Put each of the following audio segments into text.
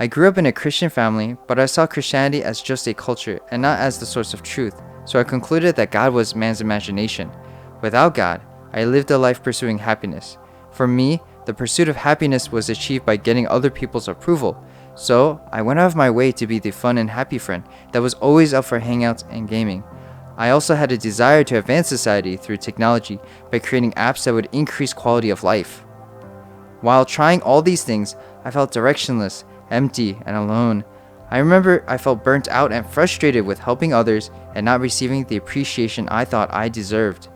I grew up in a Christian family, but I saw Christianity as just a culture and not as the source of truth, so I concluded that God was man's imagination. Without God, I lived a life pursuing happiness. For me, the pursuit of happiness was achieved by getting other people's approval, so I went out of my way to be the fun and happy friend that was always up for hangouts and gaming. I also had a desire to advance society through technology by creating apps that would increase quality of life. While trying all these things, I felt directionless, empty, and alone. I remember I felt burnt out and frustrated with helping others and not receiving the appreciation I thought I deserved.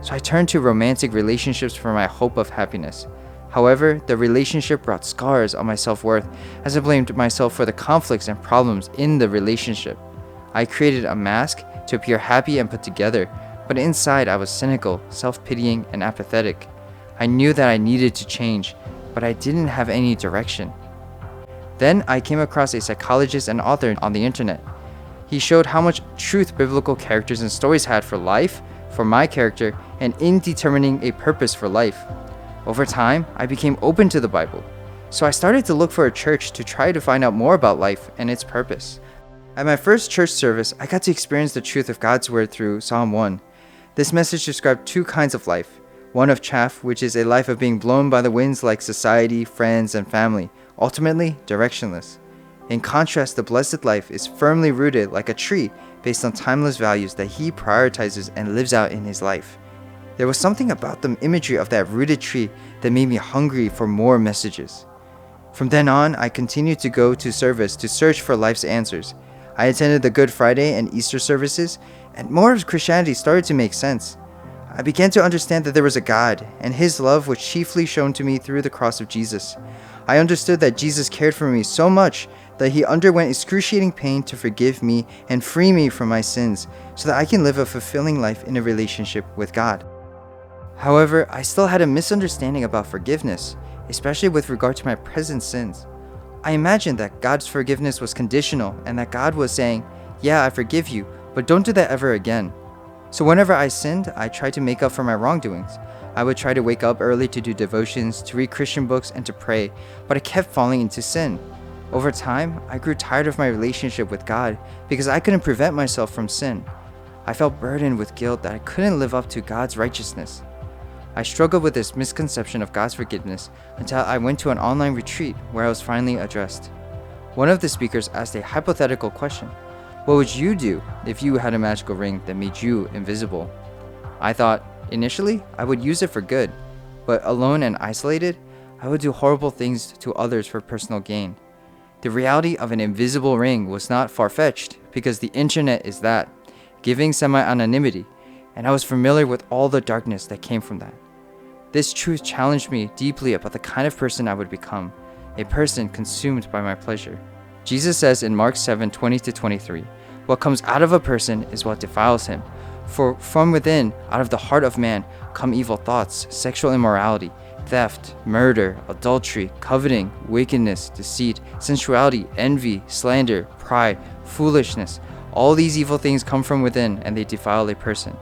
So I turned to romantic relationships for my hope of happiness. However, the relationship brought scars on my self-worth as I blamed myself for the conflicts and problems in the relationship. I created a mask to appear happy and put together, but inside I was cynical, self-pitying, and apathetic. I knew that I needed to change, but I didn't have any direction. Then I came across a psychologist and author on the internet. He showed how much truth biblical characters and stories had for life, for my character, and in determining a purpose for life. Over time, I became open to the Bible, so I started to look for a church to try to find out more about life and its purpose. At my first church service, I got to experience the truth of God's word through Psalm 1. This message described two kinds of life. One of chaff, which is a life of being blown by the winds like society, friends, and family, ultimately directionless. In contrast, the blessed life is firmly rooted like a tree based on timeless values that he prioritizes and lives out in his life. There was something about the imagery of that rooted tree that made me hungry for more messages. From then on, I continued to go to service to search for life's answers. I attended the Good Friday and Easter services, and more of Christianity started to make sense. I began to understand that there was a God, and his love was chiefly shown to me through the cross of Jesus. I understood that Jesus cared for me so much that he underwent excruciating pain to forgive me and free me from my sins so that I can live a fulfilling life in a relationship with God. However, I still had a misunderstanding about forgiveness, especially with regard to my present sins. I imagined that God's forgiveness was conditional and that God was saying, "Yeah, I forgive you, but don't do that ever again." So whenever I sinned, I tried to make up for my wrongdoings. I would try to wake up early to do devotions, to read Christian books, and to pray, but I kept falling into sin. Over time, I grew tired of my relationship with God because I couldn't prevent myself from sin. I felt burdened with guilt that I couldn't live up to God's righteousness. I struggled with this misconception of God's forgiveness until I went to an online retreat where I was finally addressed. One of the speakers asked a hypothetical question. What would you do if you had a magical ring that made you invisible? I thought, initially, I would use it for good, but alone and isolated, I would do horrible things to others for personal gain. The reality of an invisible ring was not far-fetched because the internet is that, giving semi-anonymity, and I was familiar with all the darkness that came from that. This truth challenged me deeply about the kind of person I would become, a person consumed by my pleasure. Jesus says in Mark 7:20-23, "What comes out of a person is what defiles him. For from within, out of the heart of man, come evil thoughts, sexual immorality, theft, murder, adultery, coveting, wickedness, deceit, sensuality, envy, slander, pride, foolishness. All these evil things come from within and they defile a person."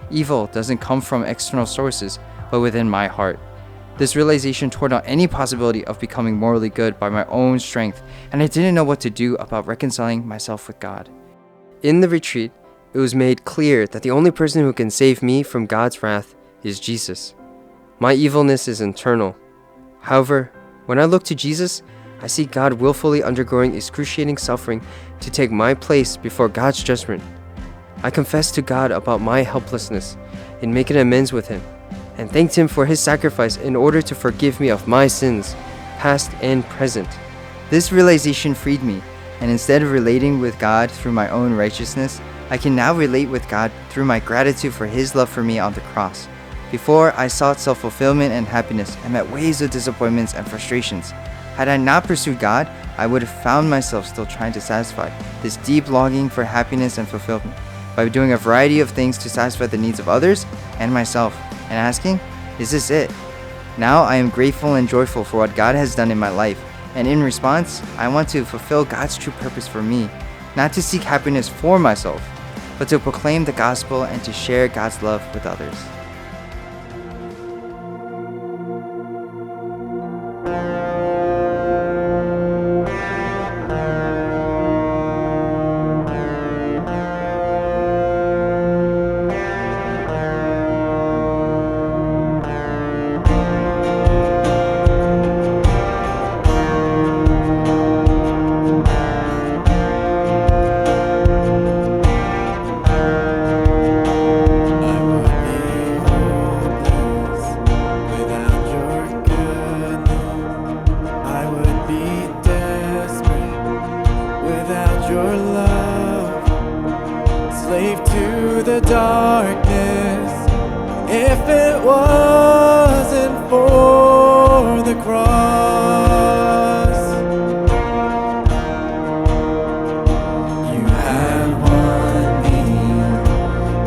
Evil doesn't come from external sources, but within my heart. This realization tore down any possibility of becoming morally good by my own strength, and I didn't know what to do about reconciling myself with God. In the retreat, it was made clear that the only person who can save me from God's wrath is Jesus. My evilness is internal. However, when I look to Jesus, I see God willfully undergoing excruciating suffering to take my place before God's judgment. I confessed to God about my helplessness in making amends with Him, and thanked Him for His sacrifice in order to forgive me of my sins, past and present. This realization freed me, and instead of relating with God through my own righteousness, I can now relate with God through my gratitude for His love for me on the cross. Before, I sought self-fulfillment and happiness and met waves of disappointments and frustrations. Had I not pursued God, I would have found myself still trying to satisfy this deep longing for happiness and fulfillment by doing a variety of things to satisfy the needs of others and myself, and asking, is this it? Now I am grateful and joyful for what God has done in my life, and in response, I want to fulfill God's true purpose for me, not to seek happiness for myself, but to proclaim the gospel and to share God's love with others. Your love, slave to the darkness. If it wasn't for the cross, you have won me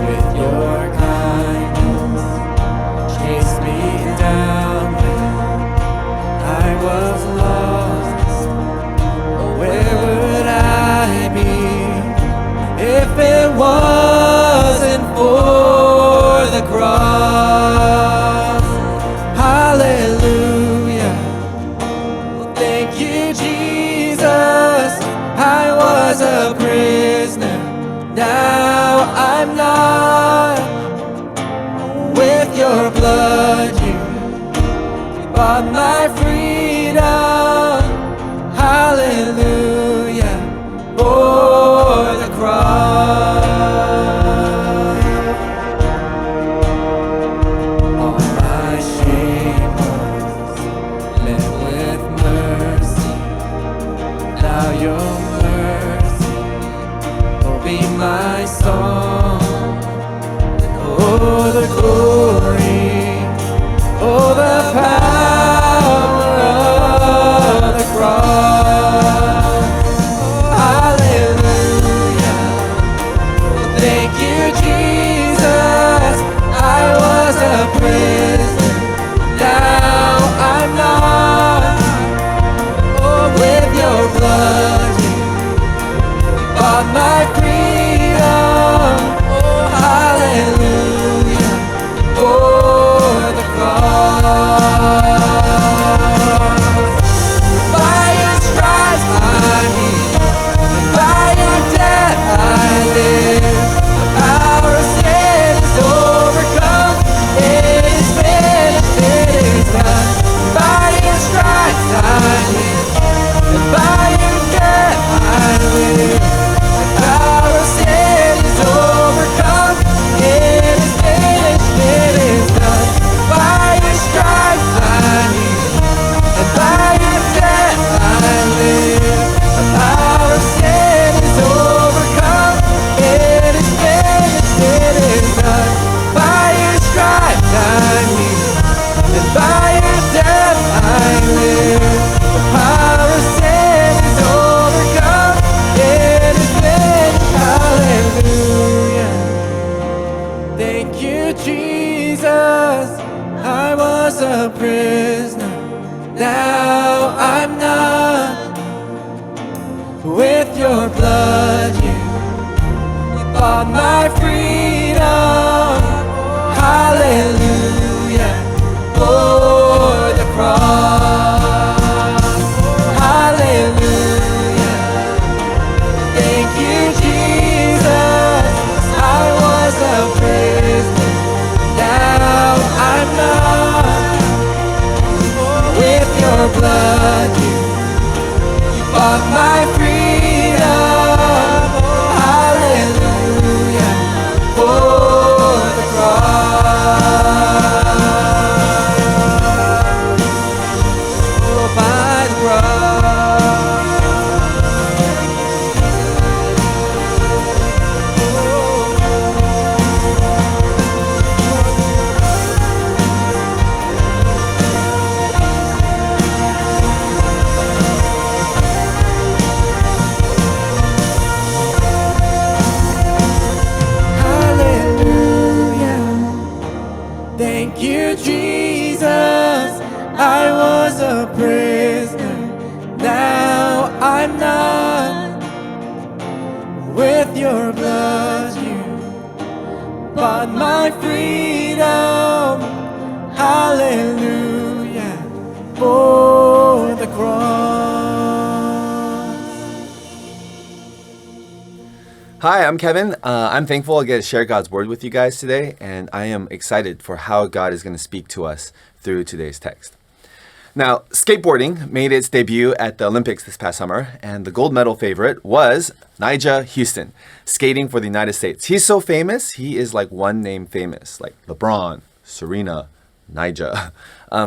with your kindness. Chased me down when I was lost. Where would I be if it wasn't for the cross? Hallelujah. Thank you, Jesus. I was a prisoner, now I'm not. With your blood you bought my freedom. Hallelujah. For the cross, all my shame was met with mercy. Now your mercy will be my song. Oh, the glory, oh, the power of the cross. My freedom, oh hallelujah, for the cross. By your stripes I'm healed, by your death I live. The power of sin is overcome, it is finished, it is done. By your stripes I'm healed, and by your death I live. Jesus, I was a prisoner, now I'm not. With your blood you bought my freedom. Hallelujah, for the cross. Hallelujah, thank you Jesus, I was a prisoner, now I'm not. With your blood you bought my freedom. Hallelujah, for the cross. Oh, by the cross. I'm not. With your blood you bought my freedom. Hallelujah, for the cross. Hi, I'm Kevin. I'm thankful I get to share God's word with you guys today, and I am excited for how God is going to speak to us through today's text. Now, skateboarding made its debut at the Olympics this past summer, and the gold medal favorite was Nyjah Huston, skating for the United States. He's so famous, he is like one name famous, like LeBron, Serena, Nyjah.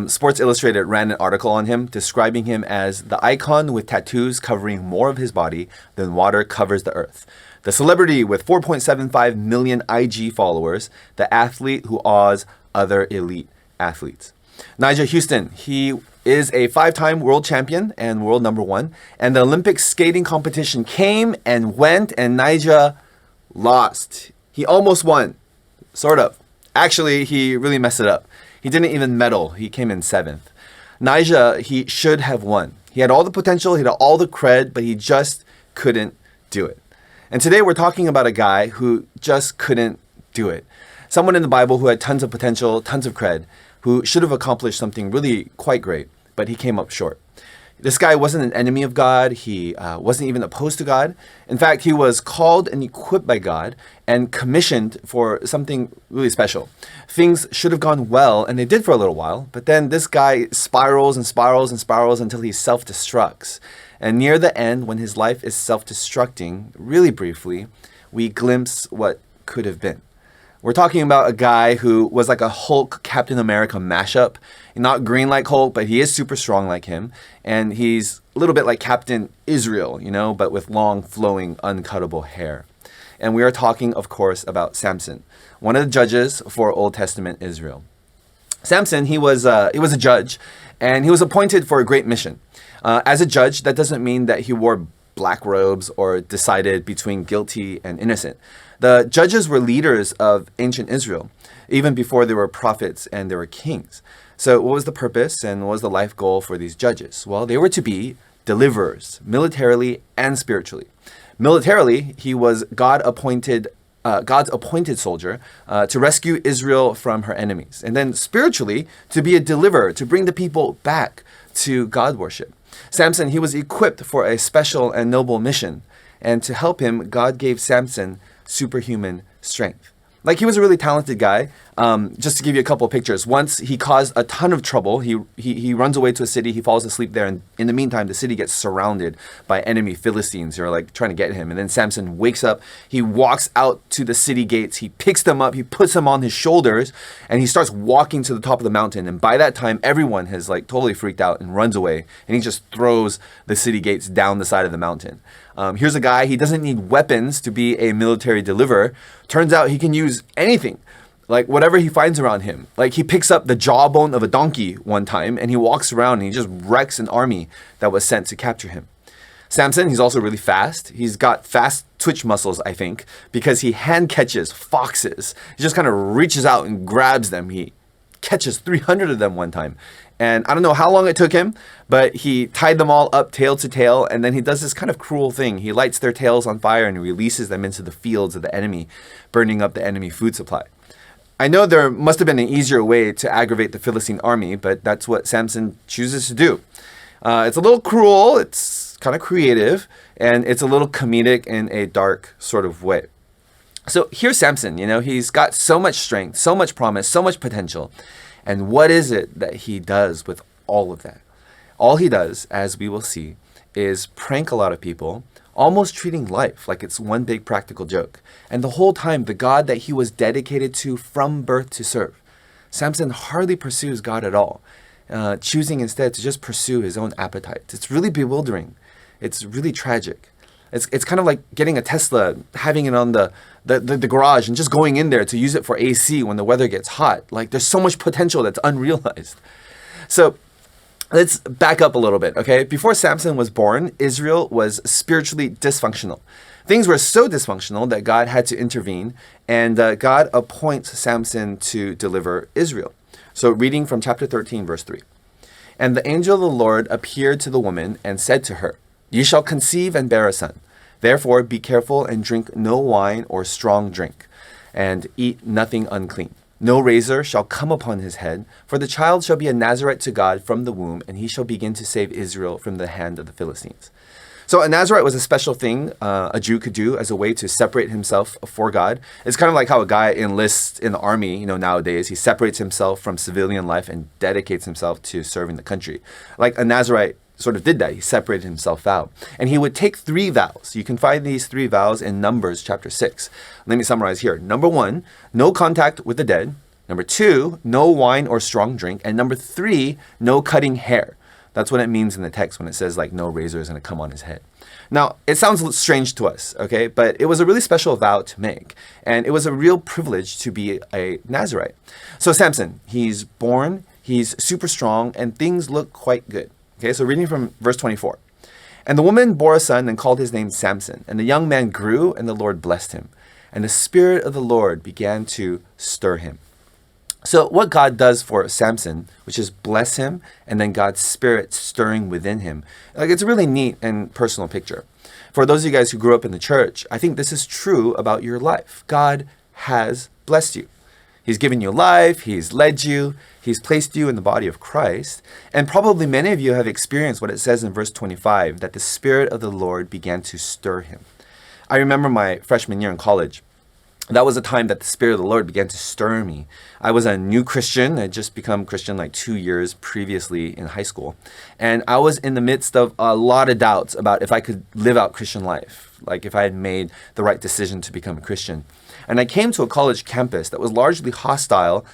Sports Illustrated ran an article on him describing him as the icon with tattoos covering more of his body than water covers the earth. The celebrity with 4.75 million IG followers, the athlete who awes other elite athletes. Nyjah Huston, he is a 5-time world champion and world number 1. And the Olympic skating competition came and went, and Nyjah lost. He almost won, sort of. Actually, he really messed it up. He didn't even medal. He came in 7th. Nyjah, he should have won. He had all the potential, he had all the cred, but he just couldn't do it. And today we're talking about a guy who just couldn't do it. Someone in the Bible who had tons of potential, tons of cred, who should have accomplished something really quite great, but he came up short. This guy wasn't an enemy of God. He wasn't even opposed to God. In fact, he was called and equipped by God and commissioned for something really special. Things should have gone well, and they did for a little while, but then this guy spirals and spirals and spirals until he self-destructs. And near the end, when his life is self-destructing, really briefly, we glimpse what could have been. We're talking about a guy who was like a Hulk Captain America mashup. Not green like Hulk, but he is super strong like him. And he's a little bit like Captain Israel, but with long, flowing, uncuttable hair. And we are talking, of course, about Samson, one of the judges for Old Testament Israel. Samson, he was a judge, and he was appointed for a great mission. As a judge, that doesn't mean that he wore black robes or decided between guilty and innocent. The judges were leaders of ancient Israel, even before there were prophets and there were kings. So what was the purpose and what was the life goal for these judges? Well, they were to be deliverers, militarily and spiritually. Militarily, he was God's appointed soldier to rescue Israel from her enemies. And then spiritually, to be a deliverer, to bring the people back to God worship. Samson, he was equipped for a special and noble mission. And to help him, God gave Samson superhuman strength. Like, he was a really talented guy. Just to give you a couple of pictures. Once he caused a ton of trouble. He runs away to a city. He falls asleep there. And in the meantime, the city gets surrounded by enemy Philistines who are like trying to get him. And then Samson wakes up. He walks out to the city gates. He picks them up. He puts them on his shoulders. And he starts walking to the top of the mountain. And by that time, everyone has like totally freaked out and runs away. And he just throws the city gates down the side of the mountain. Here's a guy, he doesn't need weapons to be a military deliverer. Turns out he can use anything, like whatever he finds around him. Like, he picks up the jawbone of a donkey one time and he walks around and he just wrecks an army that was sent to capture him. Samson, he's also really fast. He's got fast twitch muscles, I think, because he hand catches foxes. He just kind of reaches out and grabs them. He catches 300 of them one time. And I don't know how long it took him, but he tied them all up tail to tail, and then he does this kind of cruel thing. He lights their tails on fire and releases them into the fields of the enemy, burning up the enemy food supply. I know there must have been an easier way to aggravate the Philistine army, but that's what Samson chooses to do. It's a little cruel, it's kind of creative, and it's a little comedic in a dark sort of way. So here's Samson, he's got so much strength, so much promise, so much potential. And what is it that he does with all of that? All he does, as we will see, is prank a lot of people, almost treating life like it's one big practical joke. And the whole time, the God that he was dedicated to from birth to serve. Samson hardly pursues God at all, choosing instead to just pursue his own appetites. It's really bewildering. It's really tragic. It's kind of like getting a Tesla, having it on the garage and just going in there to use it for AC when the weather gets hot. Like, there's so much potential that's unrealized. So let's back up a little bit, okay? Before Samson was born, Israel was spiritually dysfunctional. Things were so dysfunctional that God had to intervene, and God appoints Samson to deliver Israel. So reading from chapter 13, verse 3. And the angel of the Lord appeared to the woman and said to her, You shall conceive and bear a son. Therefore be careful and drink no wine or strong drink, and eat nothing unclean. No razor shall come upon his head, for the child shall be a Nazarite to God from the womb, and he shall begin to save Israel from the hand of the Philistines. So a Nazarite was a special thing a Jew could do as a way to separate himself for God. It's kind of like how a guy enlists in the army, nowadays. He separates himself from civilian life and dedicates himself to serving the country. Like a Nazarite sort of did that. He separated himself out. And he would take 3 vows. You can find these 3 vows in Numbers chapter 6. Let me summarize here. Number 1, no contact with the dead. Number 2, no wine or strong drink. And number 3, no cutting hair. That's what it means in the text when it says like no razor is going to come on his head. Now, it sounds strange to us, okay? But it was a really special vow to make. And it was a real privilege to be a Nazarite. So Samson, he's born, he's super strong, and things look quite good. Okay, so reading from verse 24. And the woman bore a son and called his name Samson. And the young man grew, and the Lord blessed him. And the Spirit of the Lord began to stir him. So what God does for Samson, which is bless him, and then God's Spirit stirring within him, it's a really neat and personal picture. For those of you guys who grew up in the church, I think this is true about your life. God has blessed you. He's given you life, He's led you, He's placed you in the body of Christ. And probably many of you have experienced what it says in verse 25, that the Spirit of the Lord began to stir him. I remember my freshman year in college. That was a time that the Spirit of the Lord began to stir me. I was a new Christian. I had just become Christian like 2 years previously in high school. And I was in the midst of a lot of doubts about if I could live out Christian life, like if I had made the right decision to become a Christian. And I came to a college campus that was largely hostile,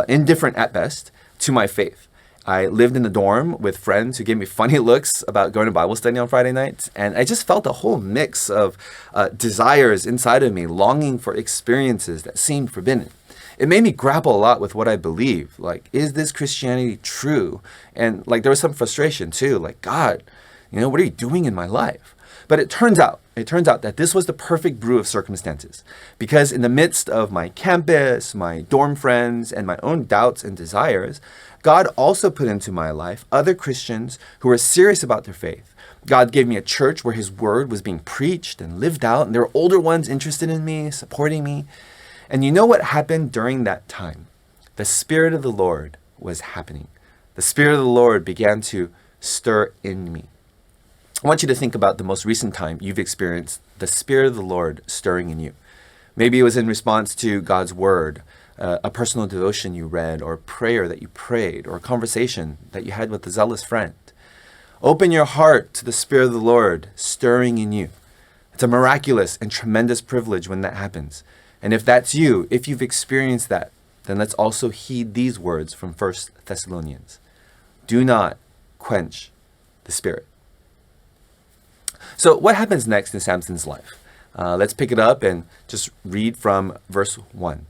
indifferent at best, to my faith. I lived in the dorm with friends who gave me funny looks about going to Bible study on Friday nights. And I just felt a whole mix of desires inside of me, longing for experiences that seemed forbidden. It made me grapple a lot with what I believe. Like, is this Christianity true? And like, there was some frustration too. Like, God, what are you doing in my life? But it turns out that this was the perfect brew of circumstances, because in the midst of my campus, my dorm friends, and my own doubts and desires, God also put into my life other Christians who were serious about their faith. God gave me a church where His word was being preached and lived out, and there were older ones interested in me, supporting me. And you know what happened during that time? The Spirit of the Lord was happening. The Spirit of the Lord began to stir in me. I want you to think about the most recent time you've experienced the Spirit of the Lord stirring in you. Maybe it was in response to God's word, a personal devotion you read, or a prayer that you prayed, or a conversation that you had with a zealous friend. Open your heart to the Spirit of the Lord stirring in you. It's a miraculous and tremendous privilege when that happens. And if that's you, if you've experienced that, then let's also heed these words from 1 Thessalonians. Do not quench the Spirit. So what happens next in Samson's life? Let's pick it up and just read from verse 1.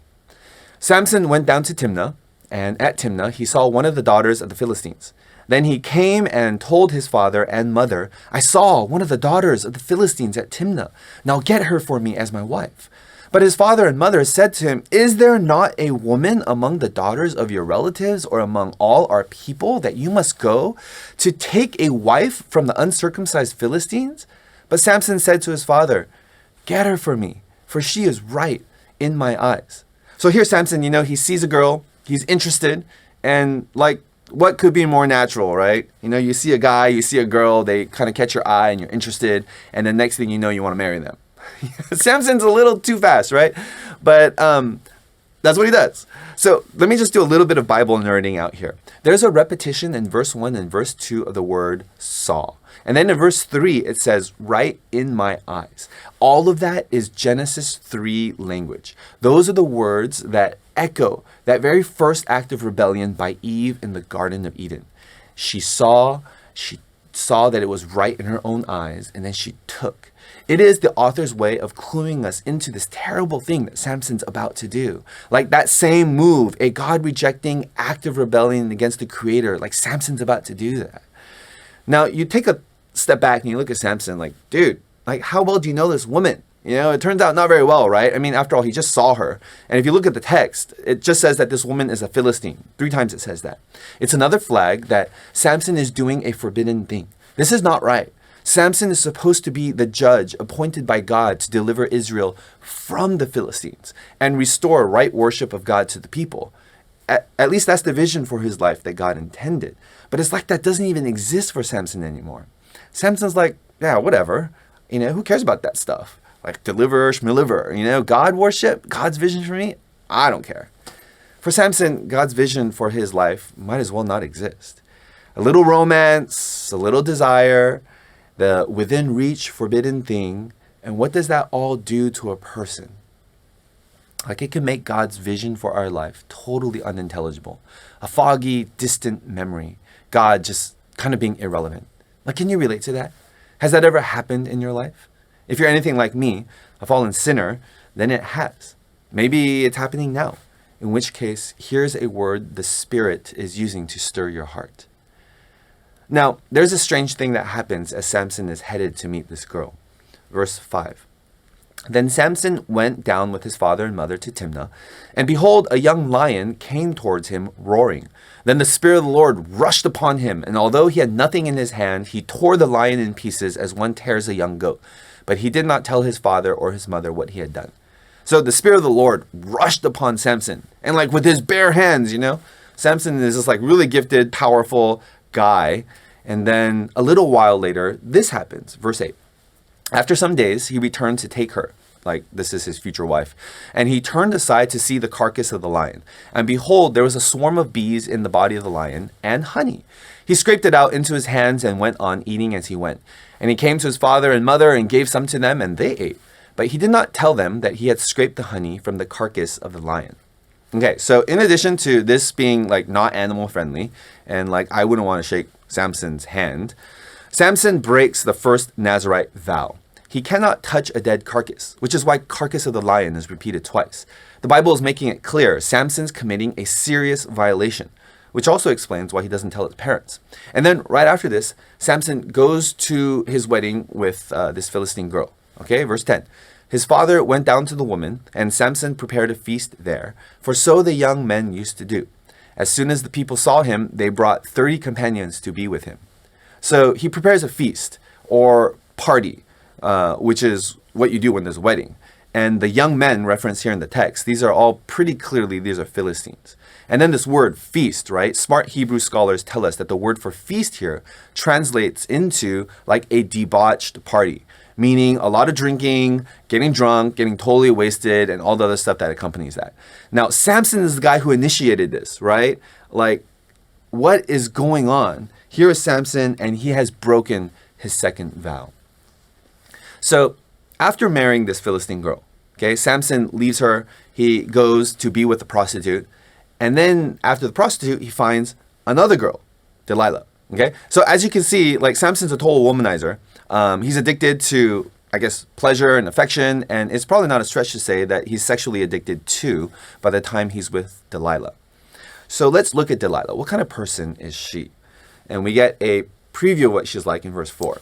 Samson went down to Timnah, and at Timnah he saw one of the daughters of the Philistines. Then he came and told his father and mother, I saw one of the daughters of the Philistines at Timnah. Now get her for me as my wife. But his father and mother said to him, Is there not a woman among the daughters of your relatives or among all our people that you must go to take a wife from the uncircumcised Philistines? But Samson said to his father, Get her for me, for she is right in my eyes. So here Samson, he sees a girl, he's interested, and like, what could be more natural, right? You see a guy, you see a girl, they kind of catch your eye and you're interested, and the next thing you know, you want to marry them. Samson's a little too fast, right? But that's what he does. So let me just do a little bit of Bible nerding out here. There's a repetition in verse 1 and verse 2 of the word saw. And then in verse 3, it says, right in my eyes. All of that is Genesis 3 language. Those are the words that echo that very first act of rebellion by Eve in the Garden of Eden. She saw that it was right in her own eyes, and then she took. It is the author's way of cluing us into this terrible thing that Samson's about to do. Like that same move, a God-rejecting act of rebellion against the Creator, like Samson's about to do that. Now, you take a step back and you look at Samson like, dude, like how well do you know this woman? It turns out not very well, right? I mean, after all, he just saw her. And if you look at the text, it just says that this woman is a Philistine. 3 times it says that. It's another flag that Samson is doing a forbidden thing. This is not right. Samson is supposed to be the judge appointed by God to deliver Israel from the Philistines and restore right worship of God to the people. At least that's the vision for his life that God intended. But it's like that doesn't even exist for Samson anymore. Samson's like, yeah, whatever. Who cares about that stuff? Like deliver, schmeliver, God worship, God's vision for me, I don't care. For Samson, God's vision for his life might as well not exist. A little romance, a little desire, the within reach forbidden thing, and what does that all do to a person? Like it can make God's vision for our life totally unintelligible. A foggy, distant memory. God just kind of being irrelevant. Like, can you relate to that? Has that ever happened in your life? If you're anything like me, a fallen sinner, then it has. Maybe it's happening now. In which case, here's a word the Spirit is using to stir your heart. Now, there's a strange thing that happens as Samson is headed to meet this girl. Verse 5. Then Samson went down with his father and mother to Timnah, and behold, a young lion came towards him, roaring. Then the Spirit of the Lord rushed upon him, and although he had nothing in his hand, he tore the lion in pieces as one tears a young goat. But he did not tell his father or his mother what he had done. So the Spirit of the Lord rushed upon Samson, and like with his bare hands, Samson is this like really gifted, powerful guy. And then a little while later, this happens. Verse 8. After some days, he returned to take her, like this is his future wife, and he turned aside to see the carcass of the lion. And behold, there was a swarm of bees in the body of the lion, and honey. He scraped it out into his hands and went on eating as he went. And he came to his father and mother and gave some to them, and they ate. But he did not tell them that he had scraped the honey from the carcass of the lion. Okay, so in addition to this being like not animal friendly, and like I wouldn't want to shake Samson's hand, Samson breaks the first Nazirite vow. He cannot touch a dead carcass, which is why carcass of the lion is repeated twice. The Bible is making it clear Samson's committing a serious violation, which also explains why he doesn't tell his parents. And then right after this, Samson goes to his wedding with this Philistine girl. Okay, verse 10. His father went down to the woman, and Samson prepared a feast there, for so the young men used to do. As soon as the people saw him, they brought 30 companions to be with him. So he prepares a feast or party, which is what you do when there's a wedding. And the young men referenced here in the text, these are all pretty clearly, these are Philistines. And then this word feast, right? Smart Hebrew scholars tell us that the word for feast here translates into like a debauched party, meaning a lot of drinking, getting drunk, getting totally wasted, and all the other stuff that accompanies that. Now, Samson is the guy who initiated this, right? Like, what is going on? Here is Samson, and he has broken his second vow. So, after marrying this Philistine girl, okay, Samson leaves her, he goes to be with the prostitute, and then after the prostitute, he finds another girl, Delilah, okay? So as you can see, like Samson's a total womanizer. He's addicted to, I guess, pleasure and affection, and it's probably not a stretch to say that he's sexually addicted to by the time he's with Delilah. So let's look at Delilah. What kind of person is she? And we get a preview of what she's like in verse 4.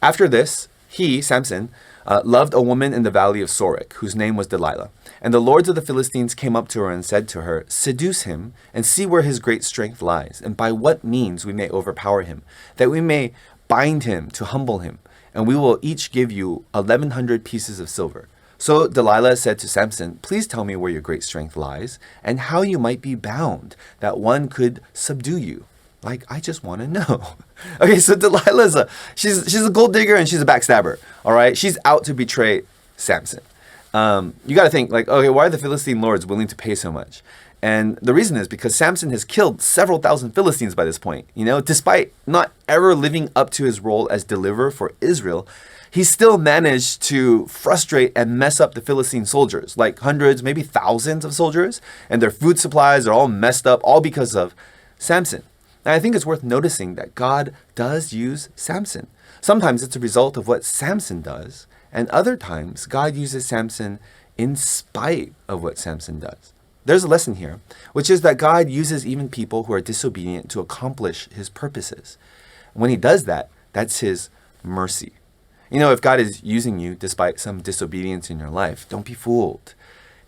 After this, he, Samson, loved a woman in the valley of Sorek, whose name was Delilah. And the lords of the Philistines came up to her and said to her, "Seduce him, and see where his great strength lies, and by what means we may overpower him, that we may bind him to humble him, and we will each give you 1,100 pieces of silver." So Delilah said to Samson, "Please tell me where your great strength lies, and how you might be bound, that one could subdue you." Like, I just want to know. Okay, so Delilah's she's a gold digger and she's a backstabber. All right, she's out to betray Samson. You got to think like, okay, why are the Philistine lords willing to pay so much? And the reason is because Samson has killed several thousand Philistines by this point. Despite not ever living up to his role as deliverer for Israel, he still managed to frustrate and mess up the Philistine soldiers, like hundreds, maybe thousands of soldiers, and their food supplies are all messed up, all because of Samson. And I think it's worth noticing that God does use Samson. Sometimes it's a result of what Samson does, and other times God uses Samson in spite of what Samson does. There's a lesson here, which is that God uses even people who are disobedient to accomplish his purposes. When he does that, that's his mercy. If God is using you despite some disobedience in your life, don't be fooled,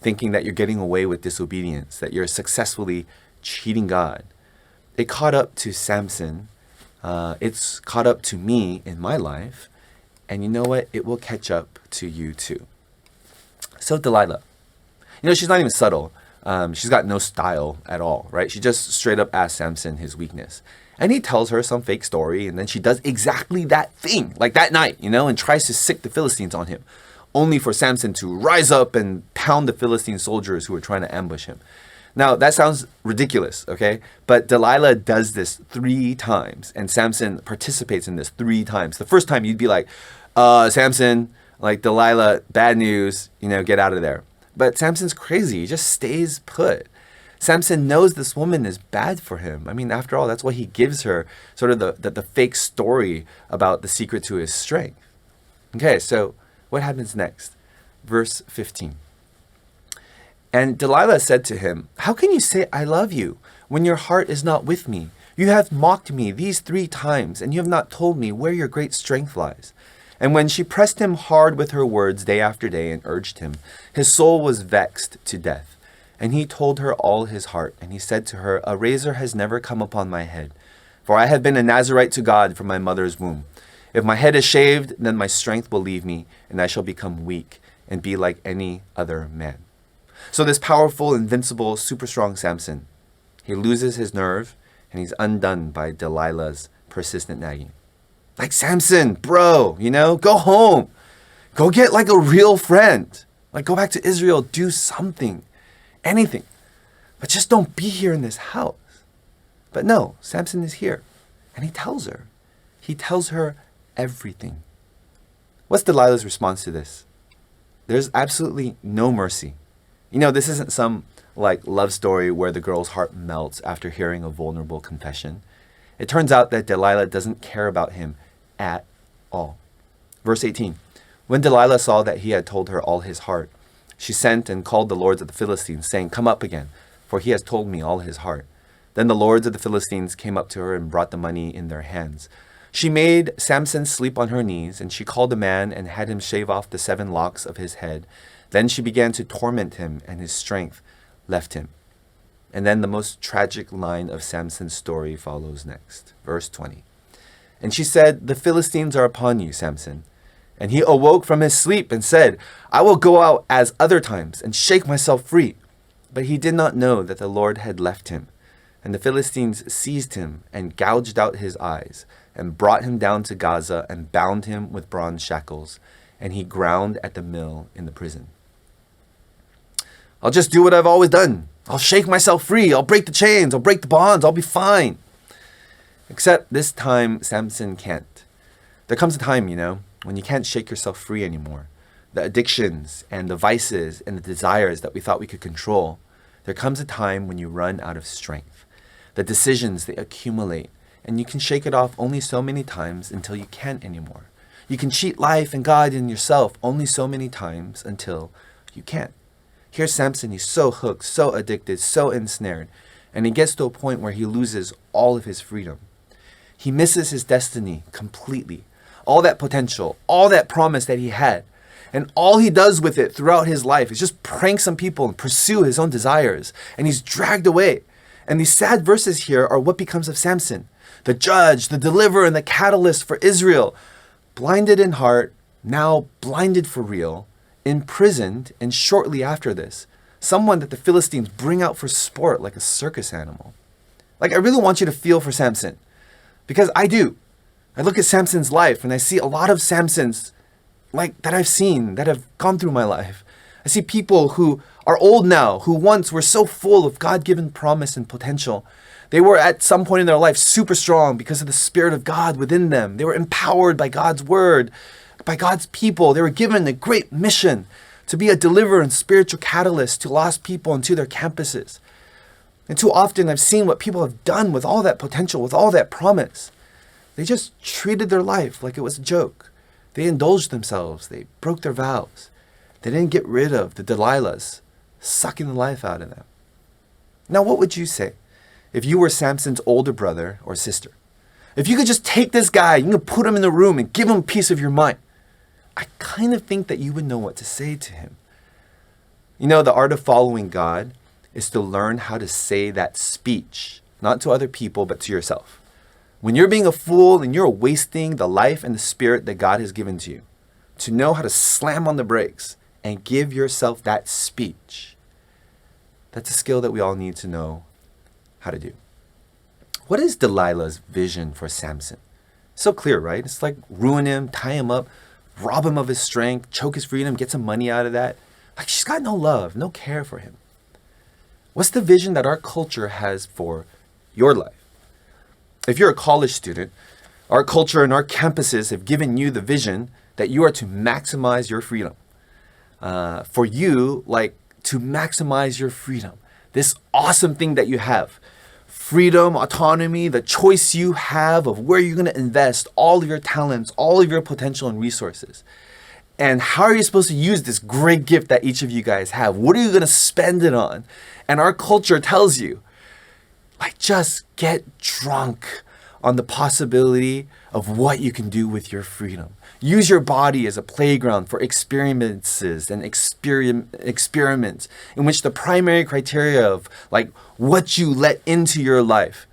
thinking that you're getting away with disobedience, that you're successfully cheating God. It caught up to Samson It's caught up to me in my life. And you know what? It will catch up to you too. So Delilah, she's not even subtle. She's got no style at all, right? She just straight up asks Samson his weakness. And he tells her some fake story, and then she does exactly that thing, like that night, and tries to sick the Philistines on him, only for Samson to rise up and pound the Philistine soldiers who were trying to ambush him. Now, that sounds ridiculous, okay? But Delilah does this 3 times, and Samson participates in this 3 times. The first time you'd be like, Samson, like Delilah, bad news, get out of there. But Samson's crazy. He just stays put. Samson knows this woman is bad for him. I mean, after all, that's why he gives her sort of the fake story about the secret to his strength. Okay, so what happens next? Verse 15. And Delilah said to him, "How can you say, 'I love you,' when your heart is not with me? You have mocked me these 3 times, and you have not told me where your great strength lies." And when she pressed him hard with her words day after day and urged him, his soul was vexed to death. And he told her all his heart, and he said to her, "A razor has never come upon my head, for I have been a Nazirite to God from my mother's womb. If my head is shaved, then my strength will leave me, and I shall become weak and be like any other man." So this powerful, invincible, super strong Samson, he loses his nerve, and he's undone by Delilah's persistent nagging. Like, Samson, bro, go home. Go get like a real friend. Like, go back to Israel, do something. Anything, but just don't be here in this house. But no, Samson is here, and he tells her everything. What's Delilah's response to this? There's absolutely no mercy. This isn't some like love story where the girl's heart melts after hearing a vulnerable confession. It turns out that Delilah doesn't care about him at all. Verse 18, when Delilah saw that he had told her all his heart, she sent and called the lords of the Philistines, saying, "Come up again, for he has told me all his heart." Then the lords of the Philistines came up to her and brought the money in their hands. She made Samson sleep on her knees, and she called a man and had him shave off the 7 locks of his head. Then she began to torment him, and his strength left him. And then the most tragic line of Samson's story follows next. Verse 20. And she said, "The Philistines are upon you, Samson." And he awoke from his sleep and said, "I will go out as other times and shake myself free." But he did not know that the Lord had left him. And the Philistines seized him and gouged out his eyes and brought him down to Gaza and bound him with bronze shackles. And he ground at the mill in the prison. I'll just do what I've always done. I'll shake myself free. I'll break the chains. I'll break the bonds. I'll be fine. Except this time, Samson can't. There comes a time, when you can't shake yourself free anymore. The addictions and the vices and the desires that we thought we could control, there comes a time when you run out of strength. The decisions, they accumulate, and you can shake it off only so many times until you can't anymore. You can cheat life and God and yourself only so many times until you can't. Here's Samson, he's so hooked, so addicted, so ensnared, and he gets to a point where he loses all of his freedom. He misses his destiny completely. All that potential, all that promise that he had. And all he does with it throughout his life is just prank some people and pursue his own desires. And he's dragged away. And these sad verses here are what becomes of Samson, the judge, the deliverer, and the catalyst for Israel. Blinded in heart, now blinded for real, imprisoned, and shortly after this, someone that the Philistines bring out for sport like a circus animal. Like, I really want you to feel for Samson, because I do. I look at Samson's life and I see a lot of Samsons like that I've seen, that have gone through my life. I see people who are old now, who once were so full of God-given promise and potential. They were at some point in their life super strong because of the Spirit of God within them. They were empowered by God's word, by God's people. They were given a great mission to be a deliverer and spiritual catalyst to lost people and to their campuses. And too often I've seen what people have done with all that potential, with all that promise. They just treated their life like it was a joke. They indulged themselves. They broke their vows. They didn't get rid of the Delilahs sucking the life out of them. Now, what would you say if you were Samson's older brother or sister? If you could just take this guy, you could put him in the room and give him a piece of your mind, I kind of think that you would know what to say to him. The art of following God is to learn how to say that speech, not to other people, but to yourself. when you're being a fool and you're wasting the life and the spirit that God has given to you, to know how to slam on the brakes and give yourself that speech, that's a skill that we all need to know how to do. What is Delilah's vision for Samson? So clear, right? It's like ruin him, tie him up, rob him of his strength, choke his freedom, get some money out of that. Like, she's got no love, no care for him. What's the vision that our culture has for your life? If you're a college student, our culture and our campuses have given you the vision that you are to maximize your freedom. For you, like, to maximize your freedom, this awesome thing that you have, freedom, autonomy, the choice you have of where you're going to invest all of your talents, all of your potential and resources. And how are you supposed to use this great gift that each of you guys have? What are you going to spend it on? And our culture tells you, like, just get drunk on the possibility of what you can do with your freedom. Use your body as a playground for experiences and experiments in which the primary criteria of, like, what you let into your life,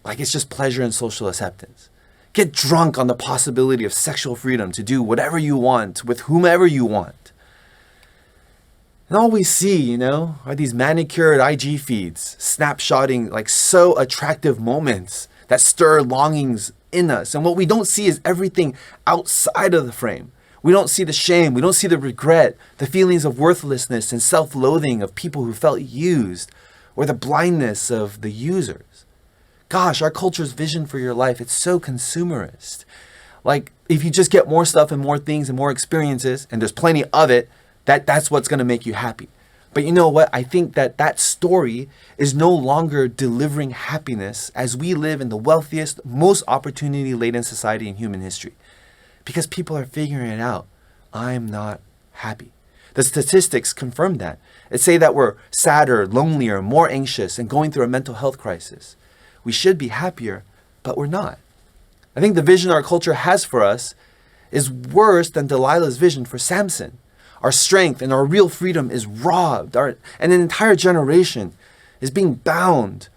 like, it's just pleasure and social acceptance. Get drunk on the possibility of sexual freedom to do whatever you want with whomever you want. And all we see, are these manicured IG feeds, snapshotting, like, so attractive moments that stir longings in us. And what we don't see is everything outside of the frame. We don't see the shame. We don't see the regret, the feelings of worthlessness and self-loathing of people who felt used, or the blindness of the users. Gosh, our culture's vision for your life, it's so consumerist. Like, if you just get more stuff and more things and more experiences, and there's plenty of it, that's what's going to make you happy. But you know what? I think that story is no longer delivering happiness as we live in the wealthiest, most opportunity-laden society in human history. Because people are figuring it out. I'm not happy. The statistics confirm that. It say that we're sadder, lonelier, more anxious, and going through a mental health crisis. We should be happier, but we're not. I think the vision our culture has for us is worse than Delilah's vision for Samson. Our strength and our real freedom is robbed, and an entire generation is being bound.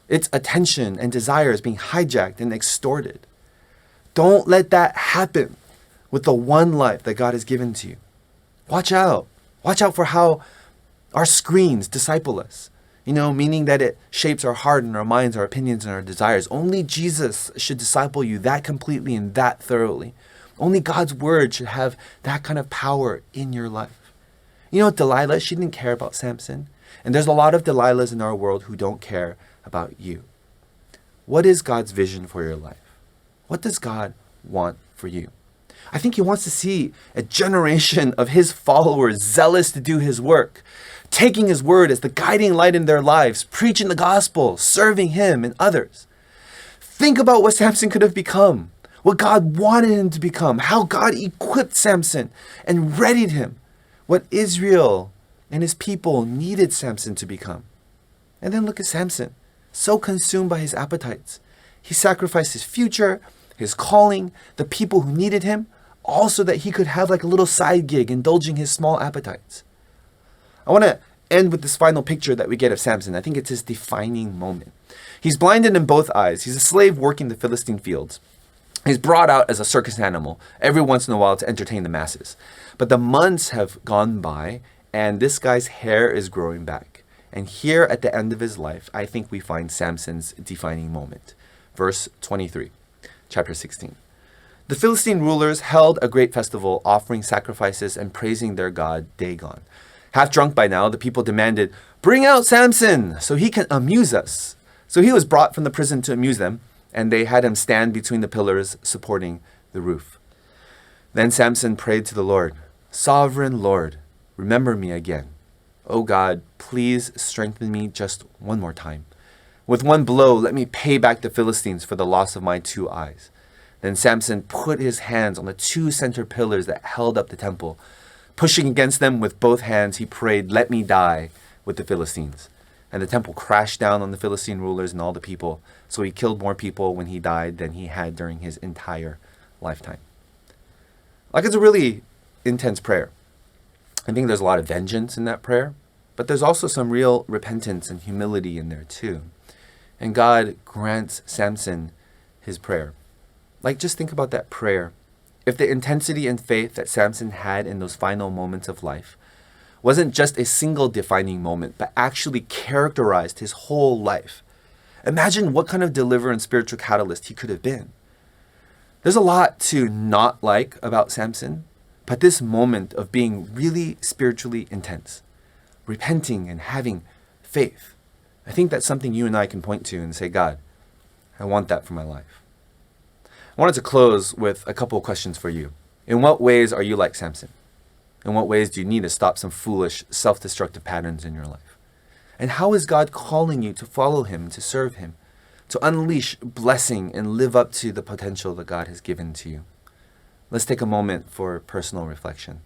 Its attention and desire is being hijacked and extorted. Don't let that happen with the one life that God has given to you. Watch out. Watch out for how our screens disciple us. Meaning that it shapes our heart and our minds, our opinions and our desires. Only Jesus should disciple you that completely and that thoroughly. Only God's word should have that kind of power in your life. Delilah, she didn't care about Samson. And there's a lot of Delilahs in our world who don't care about you. What is God's vision for your life? What does God want for you? I think he wants to see a generation of his followers zealous to do his work, taking his word as the guiding light in their lives, preaching the gospel, serving him and others. Think about what Samson could have become, what God wanted him to become, how God equipped Samson and readied him, what Israel and his people needed Samson to become. And then look at Samson, so consumed by his appetites. He sacrificed his future, his calling, the people who needed him, all so that he could have like a little side gig indulging his small appetites. I want to end with this final picture that we get of Samson. I think it's his defining moment. He's blinded in both eyes. He's a slave working the Philistine fields. He's brought out as a circus animal every once in a while to entertain the masses. But the months have gone by and this guy's hair is growing back. And here at the end of his life, I think we find Samson's defining moment. Verse 23, chapter 16. The Philistine rulers held a great festival, offering sacrifices and praising their god Dagon. Half drunk by now, the people demanded, "Bring out Samson so he can amuse us." So he was brought from the prison to amuse them, and they had him stand between the pillars supporting the roof. Then Samson prayed to the Lord, "Sovereign Lord, remember me again. O God, please strengthen me just one more time. With one blow, let me pay back the Philistines for the loss of my 2 eyes." Then Samson put his hands on the 2 center pillars that held up the temple. Pushing against them with both hands, he prayed, "Let me die with the Philistines." And the temple crashed down on the Philistine rulers and all the people. So he killed more people when he died than he had during his entire lifetime. Like, it's a really intense prayer. I think there's a lot of vengeance in that prayer, but there's also some real repentance and humility in there too. And God grants Samson his prayer. Like, just think about that prayer. If the intensity and faith that Samson had in those final moments of life wasn't just a single defining moment, but actually characterized his whole life, imagine what kind of deliverer and spiritual catalyst he could have been. There's a lot to not like about Samson, but this moment of being really spiritually intense, repenting and having faith, I think that's something you and I can point to and say, God, I want that for my life. I wanted to close with a couple of questions for you. In what ways are you like Samson? In what ways do you need to stop some foolish, self-destructive patterns in your life? And how is God calling you to follow him, to serve him, to unleash blessing and live up to the potential that God has given to you? Let's take a moment for personal reflection.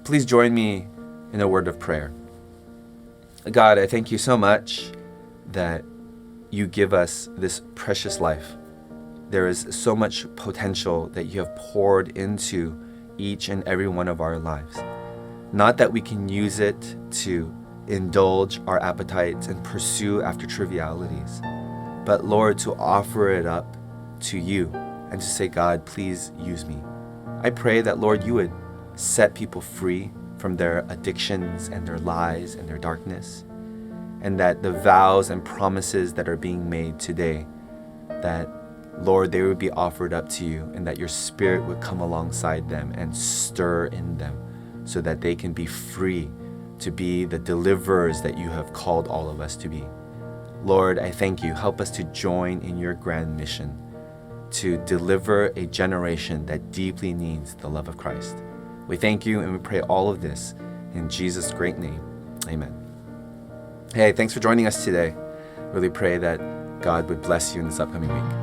Please join me in a word of prayer. God, I thank you so much that you give us this precious life. There is so much potential that you have poured into each and every one of our lives. Not that we can use it to indulge our appetites and pursue after trivialities, but Lord, to offer it up to you and to say, God, please use me. I pray that, Lord, you would set people free from their addictions and their lies and their darkness, and that the vows and promises that are being made today, that, Lord, they would be offered up to you, and that your Spirit would come alongside them and stir in them so that they can be free to be the deliverers that you have called all of us to be. Lord, I thank you. Help us to join in your grand mission to deliver a generation that deeply needs the love of Christ. We thank you and we pray all of this in Jesus' great name. Amen. Hey, thanks for joining us today. Really pray that God would bless you in this upcoming week.